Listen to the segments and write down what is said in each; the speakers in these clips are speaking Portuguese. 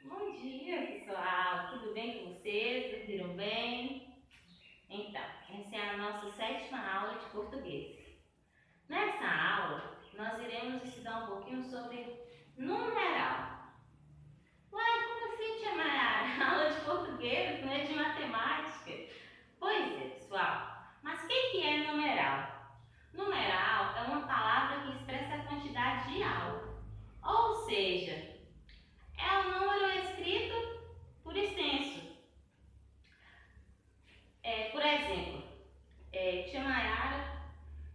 Bom dia, pessoal! Tudo bem com vocês? Dormiram bem? Então, essa é a nossa 7ª aula de português. Nessa aula, nós iremos estudar um pouquinho sobre numeral. Uai, como assim, tia Mayara? Aula de português, não é de matemática? Pois é, pessoal. Mas o que é numeral? Numeral é uma palavra que expressa a quantidade de algo. Ou seja, é o número escrito por extenso. Por exemplo,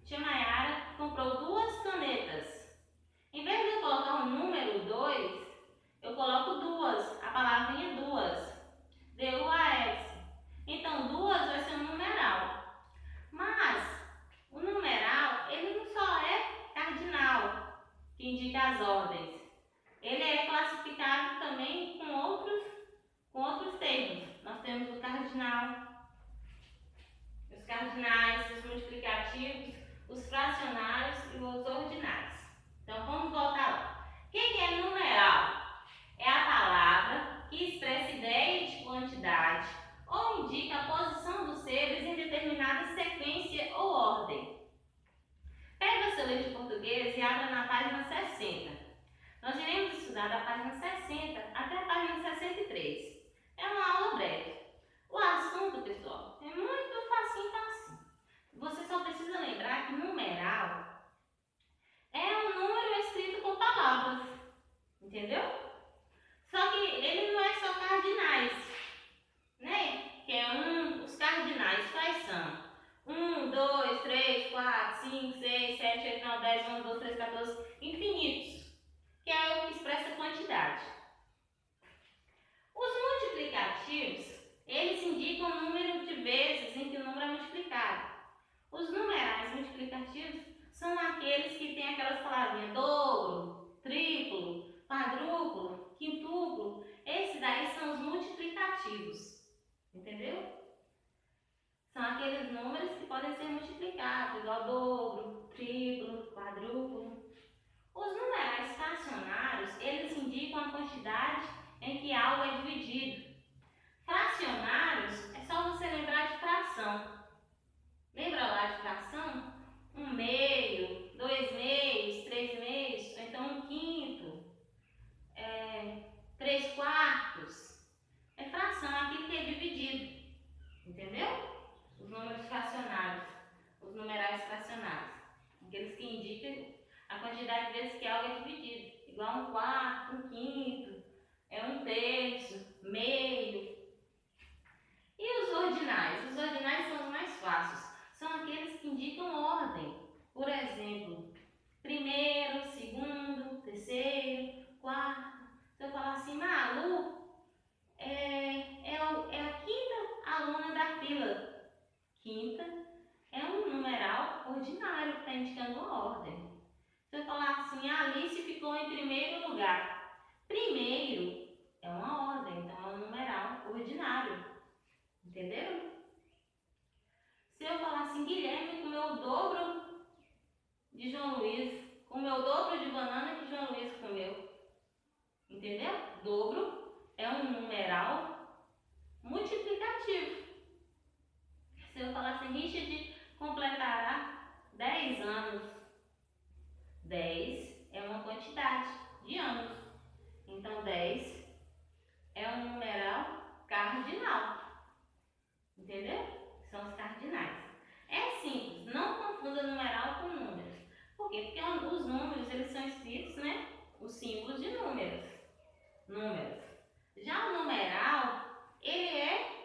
tia Mayara comprou 2 canetas. Em vez de eu colocar o número 2, eu coloco duas, a palavrinha duas. D-U-A-S. Então, 2 vai ser um numeral. Mas, o numeral, ele não só é cardinal, que indica as ordens. Ele é classificado também com outros termos. Nós temos o cardinal, os cardinais, os multiplicativos, os fracionários e os ordinários. Então, vamos voltar lá. O que é numeral? É a palavra que expressa ideia de quantidade ou indica a posição dos seres em determinada sequência ou ordem. Pega seu livro de português e abra na página 60. Nós iremos estudar da página 60 até a página 63. É uma aula breve. O assunto, pessoal, é muito facinho. Você só precisa lembrar que numeral é um número escrito com palavras. Entendeu? Só que ele não é só cardinais, né? Que é os cardinais quais são? 1, 2, 3, 4, 5, 6, 7, 8, 9, 10, 11, 12, 13, 14, infinitos. Que é o que expressa quantidade. Os multiplicativos, eles indicam o número de vezes em que o número é multiplicado. Os numerais multiplicativos são aqueles que têm aquelas palavrinhas dobro, triplo, quadrúplo, quintuplo. Esses daí são os multiplicativos. Entendeu? São aqueles números que podem ser multiplicados, igual dobro, triplo, quadrúplo. Os numerais fracionários, eles indicam a quantidade em que algo é dividido. Fracionários é só você lembrar de fração. Lembra lá de fração? 1/2, 2/2, 3/2, ou então 1/5, 3/4. É fração, aquilo que é dividido. Entendeu? Os números fracionários, os numerais fracionários. Aqueles que indicam a quantidade de vezes que algo é dividido. Igual 1/4, 1/5, 1/3, meio. E os ordinais? Os ordinais são os mais fáceis. São aqueles que indicam ordem. Por exemplo, primeiro, segundo, terceiro, quarto. Se eu falar assim, Malu é a 5ª aluna da fila. 5ª é um numeral ordinário que está indicando uma ordem. Se eu falar assim, a Alice ficou em primeiro lugar. Primeiro é uma ordem, então é um numeral ordinário. Entendeu? Se eu falar assim, Guilherme comeu o dobro de João Luiz, comeu o dobro de banana que João Luiz comeu. Entendeu? Dobro é um numeral multiplicativo. Se eu falar assim, Richard completará 10 anos. 10 é uma quantidade de anos. Então, 10 é um numeral cardinal. Entendeu? São os cardinais. É simples, não confunda numeral com números. Por quê? Porque os números, eles são escritos, né? Os símbolos de números. Já o numeral, ele é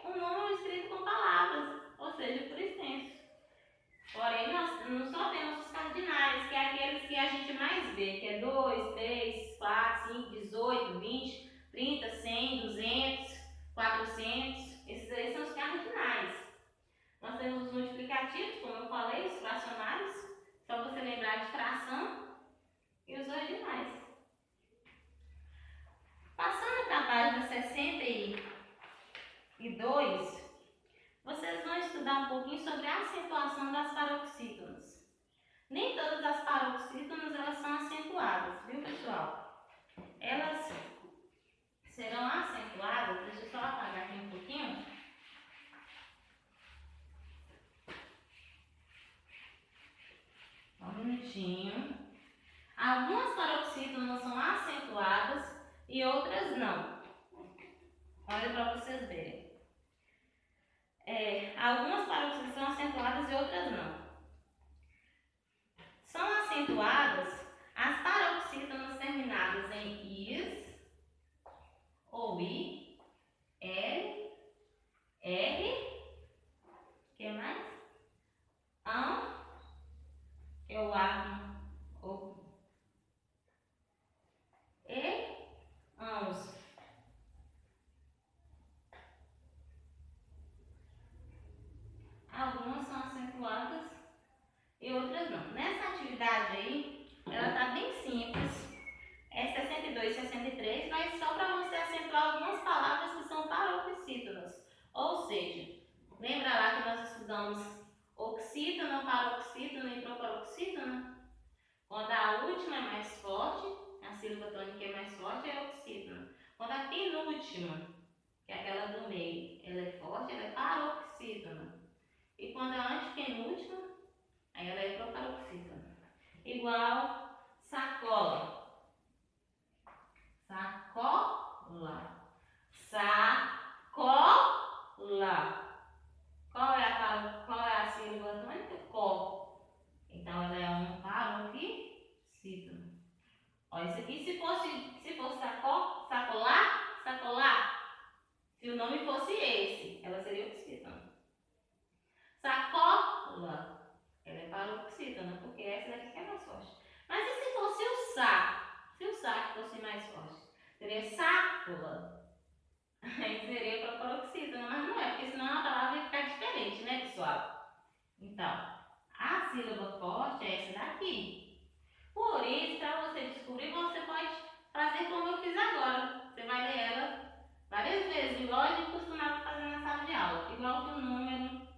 paroxítonas são acentuadas e outras não. Olha para vocês verem. Algumas paroxítonas são acentuadas e outras não. São acentuadas as paroxítonas terminadas em is ou i, l, r, que mais? Que é o a, o e, ãos. Algumas são acentuadas e outras não. Nessa atividade aí, ela está bem simples. É 62 e 63, mas só para você acentuar algumas palavras que são paroxítonas. Ou seja, lembra lá que nós estudamos oxítona, paroxítona e proparoxítona? Quando a última é mais forte, a sílaba tônica é mais forte, é oxítona. Quando a penúltima, que é aquela do meio, ela é forte, ela é paroxítona. E quando a antepenúltima, aí ela é proparoxítona. Igual sacola. Sacola. Sacola. Qual é a sílaba tônica? Có. Então ela é um paroxítona. Olha, isso aqui se fosse sacolar, sacolar. Se o nome fosse esse, ela seria oxítona. Sacola, ela é paroxítona, porque essa daqui que é mais forte. Mas e se fosse o sa? Se o sa fosse mais forte, seria sácula. Aí seria proparoxítona, mas não é, porque senão a palavra ia ficar diferente, né, pessoal? Então, a sílaba forte é essa daqui. Por isso, para você descobrir, você pode fazer como eu fiz agora. Você vai ler ela várias vezes, igual a gente costumava fazer na sala de aula. Igual que o número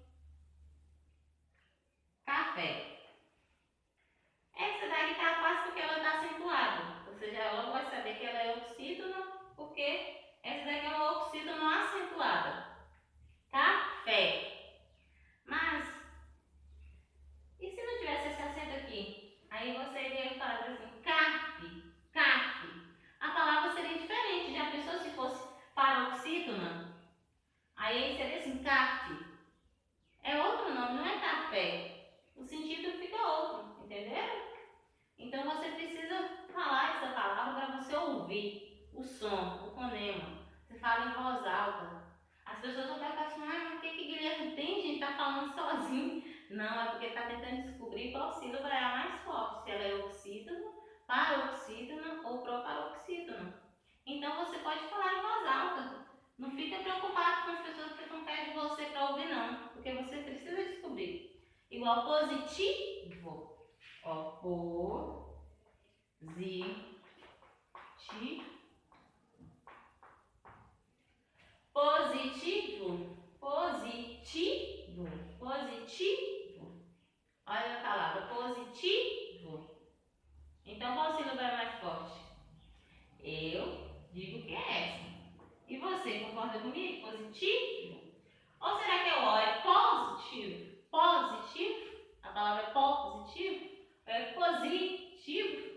café. Essa daí tá fácil porque ela está acentuada. Você já logo vai saber que ela é oxítona, porque essa daqui é uma oxítona acentuada. Café. Mas, e se não tivesse esse acento aqui? Aí você iria falar assim, carpe, carpe. A palavra seria diferente. Já pensou se fosse paroxítona? Aí seria assim, carpe. É outro nome, não é café. O sentido fica outro, entenderam? Então você precisa falar essa palavra para você ouvir o som, o fonema. Você fala em voz alta. As pessoas vão ficar assim, mas o que Guilherme tem, gente? Tá falando sozinho. Não, é porque está tentando descobrir qual sílaba é a mais forte. Se ela é oxítona, paroxítona ou proparoxítona. Então você pode falar em voz alta. Não fica preocupado com as pessoas que estão perto de você para ouvir, não. Porque você precisa descobrir. Igual positivo. Ó, positivo. Positivo. Positivo. Positivo. Olha a palavra, positivo. Então, qual sílaba é mais forte? Eu digo que é essa. E você, concorda comigo? Positivo? Ou será que o O é positivo? Positivo? A palavra é positivo? É positivo?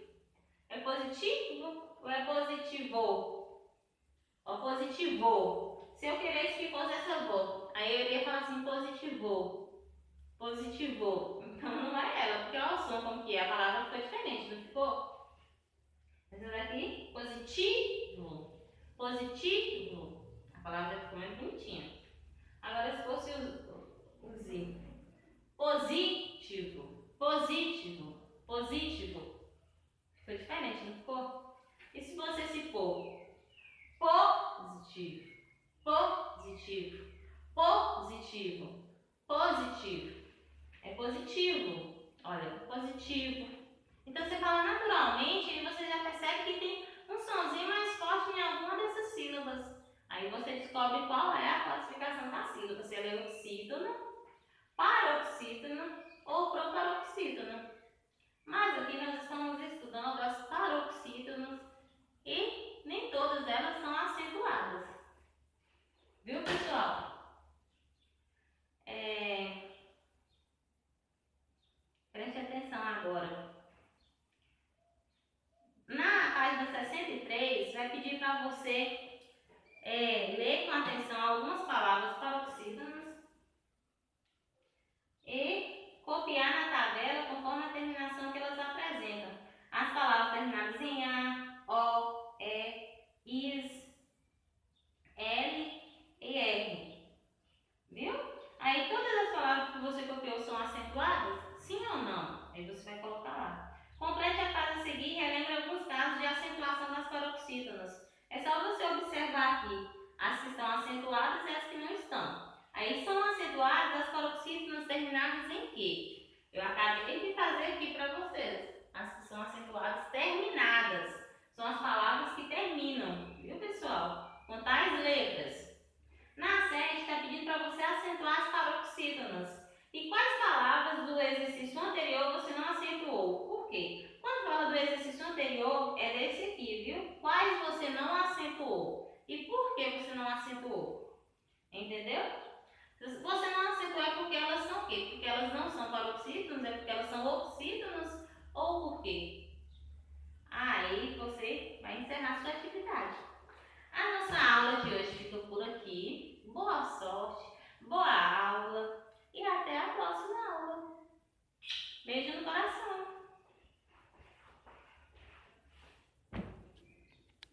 É positivo ou é positivo? Ó, positivo. Se eu queresse que fosse essa voz, aí eu iria falar assim, positivo. Positivo. Então não é ela, porque olha o som como que é. A palavra ficou diferente, não ficou? Essa daqui, positivo. Positivo. A palavra ficou mais bonitinha. Agora se fosse o Z. Positivo. Positivo. Positivo. Ficou diferente, não ficou? E se você se pôr? Positivo. Positivo. Positivo. Positivo. É positivo. Olha, positivo. Então você fala naturalmente e você já percebe que tem um sonzinho mais forte em alguma dessas sílabas. Aí você descobre qual é a classificação da sílaba. Se ela é oxítona, paroxítona ou proparoxítona. Mas aqui nós estamos estudando as paroxítonas e nem todas elas são acentuadas. Viu, pessoal? Preste atenção agora. Na vai pedir para você ler com atenção algumas palavras paroxítonas e copiar na tabela conforme a terminação que elas apresentam. As palavras terminadas em A, O, E, IS, L e R. Viu? Aí todas as palavras que você copiou são acentuadas? Sim ou não? Aí você vai colocar lá. Complete a frase a seguir e relembre alguns casos de acentuação das paroxítonas. É só você observar aqui as que estão acentuadas e as que não estão. Aí são acentuadas as paroxítonas terminadas em quê? Eu acabei de fazer aqui para vocês. As que são acentuadas terminadas. São as palavras que terminam, viu, pessoal? Com tais letras. Na série está pedindo para você acentuar as paroxítonas. E quais palavras do exercício anterior você não acentuou? Por quê? Quando fala do exercício anterior, é desse aqui, viu? Quais você não acentuou? E por que você não acentuou? Entendeu? Se você não acentuou é porque elas são o quê? Porque elas não são paroxítonas, é porque elas são oxítonas ou por quê? Aí você vai encerrar a sua atividade. A nossa aula de hoje